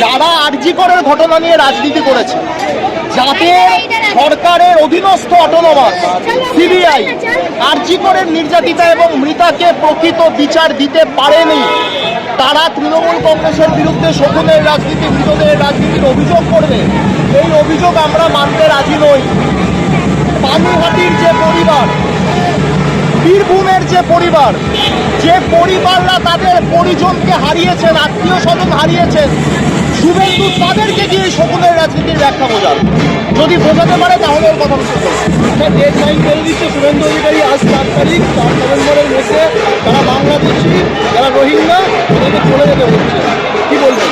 যারা আরজি করের ঘটনা নিয়ে রাজনীতি করেছে, যাতে সরকারের অধীনস্থ অটোনমাস সিবিআই আরজি করের নির্যাতিতা এবং মৃতাকে প্রকৃত বিচার দিতে পারেনি, তারা তৃণমূল কংগ্রেসের বিরুদ্ধে শোষণের রাজনীতি, মৃতদের রাজনীতির অভিযোগ করবে। এই অভিযোগ আমরা মানতে রাজি নই। পানিহাটির যে পরিবার, বীরভূমের যে পরিবাররা তাদের পরিজনকে হারিয়েছেন, আত্মীয় স্বজন হারিয়েছেন, শুভেন্দু তাদেরকে গিয়ে শকুনের রাজনীতির ব্যাখ্যা বোঝান। যদি বোঝাতে পারে তাহলে ওর কথা বলতে ডেড লাইন করে দিচ্ছে শুভেন্দু অধিকারী। আজ 4 তারিখ, 4 নভেম্বরের মধ্যে তারা বাংলাদেশি, যারা রোহিঙ্গা, ওদেরকে চলে যেতে হচ্ছে। কি বলবেন?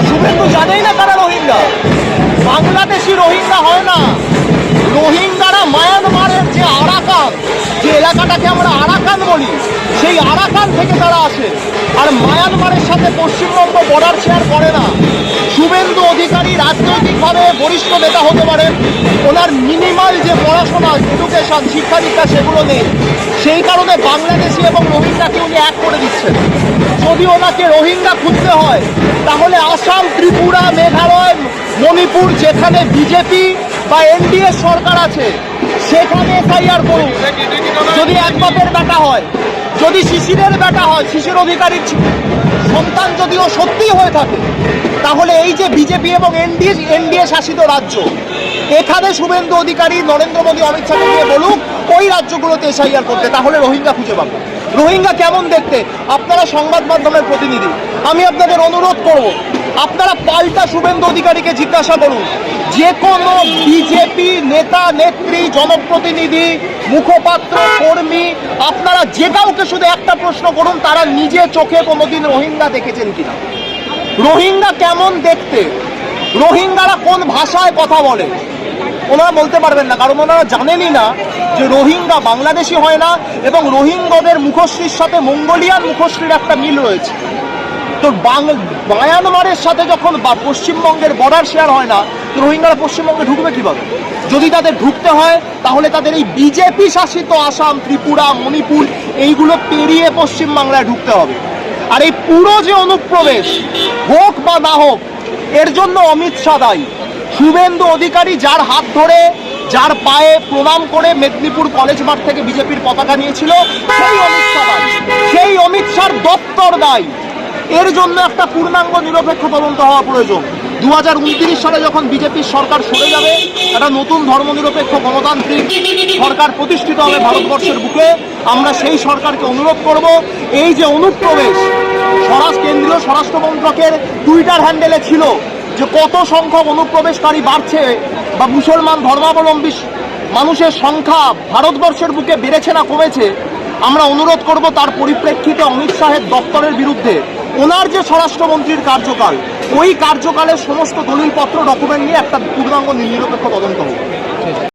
শুভেন্দু জানেই না তারা রোহিঙ্গা। বাংলাদেশি রোহিঙ্গা হয় না, রোহিঙ্গারা মায়ানমারের যে আরাকান, যে এলাকাটাকে আমরা আরাকান বলি, সেই আরাকান থেকে তারা আসে। আর মায়ানমারের সাথে পশ্চিমবঙ্গ বর্ডার শেয়ার করে না। শুভেন্দু অধিকারী রাজনৈতিকভাবে বরিষ্ঠ নেতা হতে পারেন, ওনার মিনিমাল যে পড়াশোনা, এডুকেশন, শিক্ষা দীক্ষা সেগুলো নেই। সেই কারণে বাংলাদেশি এবং রোহিঙ্গাকে উনি এক করে দিচ্ছেন। যদি ওনাকে রোহিঙ্গা খুঁজতে হয় তাহলে আসাম, ত্রিপুরা, মেঘালয়, মণিপুর, যেখানে বিজেপি বা এনডিএ সরকার আছে সেখানে এফআইআর করুন। যদি এক বাপের বেটা হয়, যদি শিশিরের বেটা হয়, শিশির অধিকারীর সন্তান যদিও সত্যি হয়ে থাকে, তাহলে এই যে বিজেপি এবং এনডিএ শাসিত রাজ্য, এখানে শুভেন্দু অধিকারী, নরেন্দ্র মোদী, অমিত শাহকে দিয়ে বলুক ওই রাজ্যগুলোতে এসআইআর করতে, তাহলে রোহিঙ্গা খুঁজে পাবো। রোহিঙ্গা কেমন দেখতে? আপনারা সংবাদ মাধ্যমের প্রতিনিধি, আমি আপনাদের অনুরোধ করব, আপনারা পাল্টা শুভেন্দু অধিকারীকে জিজ্ঞাসা করুন। যে কোনো বিজেপি নেতা, নেত্রী, জনপ্রতিনিধি, মুখপাত্র, কর্মী, আপনারা যে কাউকে শুধু একটা প্রশ্ন করুন, তারা নিজে চোখে কোনোদিন রোহিঙ্গা দেখেছেন কিনা? রোহিঙ্গা কেমন দেখতে? রোহিঙ্গারা কোন ভাষায় কথা বলে? ওনারা বলতে পারবেন না, কারণ ওনারা জানেনই না যে রোহিঙ্গা বাংলাদেশি হয় না, এবং রোহিঙ্গাদের মুখশ্রীর সাথে মঙ্গোলিয়ান মুখশ্রীর একটা মিল রয়েছে। তো মায়ানমারের সাথে যখন পশ্চিমবঙ্গের বর্ডার শেয়ার হয় না, তো রোহিঙ্গারা পশ্চিমবঙ্গে ঢুকবে কিভাবে? যদি তাদের ঢুকতে হয় তাহলে তাদের এই বিজেপি শাসিত আসাম, ত্রিপুরা, মণিপুর এইগুলো পেরিয়ে পশ্চিমবাংলায় ঢুকতে হবে। আর এই পুরো যে অনুপ্রবেশ হোক বা না হোক, এর জন্য অমিত শাহ দায়ী। শুভেন্দু অধিকারী যার হাত ধরে, যার পায়ে প্রণাম করে মেদিনীপুর কলেজ মাঠ থেকে বিজেপির পতাকা নিয়েছিল, সেই অমিত শাহ দায়ী, সেই অমিত শাহর দপ্তর দায়ী। এর জন্য একটা পূর্ণাঙ্গ নিরপেক্ষ তদন্ত হওয়া প্রয়োজন। 2029 সালে যখন বিজেপির সরকার সরে যাবে, একটা নতুন ধর্মনিরপেক্ষ গণতান্ত্রিক সরকার প্রতিষ্ঠিত হবে ভারতবর্ষের বুকে, আমরা সেই সরকারকে অনুরোধ করব, এই যে অনুপ্রবেশ, কেন্দ্রীয় স্বরাষ্ট্র মন্ত্রকের টুইটার হ্যান্ডেলে ছিল যে কত সংখ্যক অনুপ্রবেশকারী বাড়ছে বা মুসলমান ধর্মাবলম্বী মানুষের সংখ্যা ভারতবর্ষের বুকে বেড়েছে না কমেছে, আমরা অনুরোধ করব তার পরিপ্রেক্ষিতে অমিত শাহের দপ্তরের বিরুদ্ধে, ওনার যে স্বরাষ্ট্রমন্ত্রীর কার্যকাল, ওই কার্যকালের সমস্ত দলিলপত্র, ডকুমেন্ট নিয়ে একটা পূর্ণাঙ্গ নিরপেক্ষ তদন্ত হোক।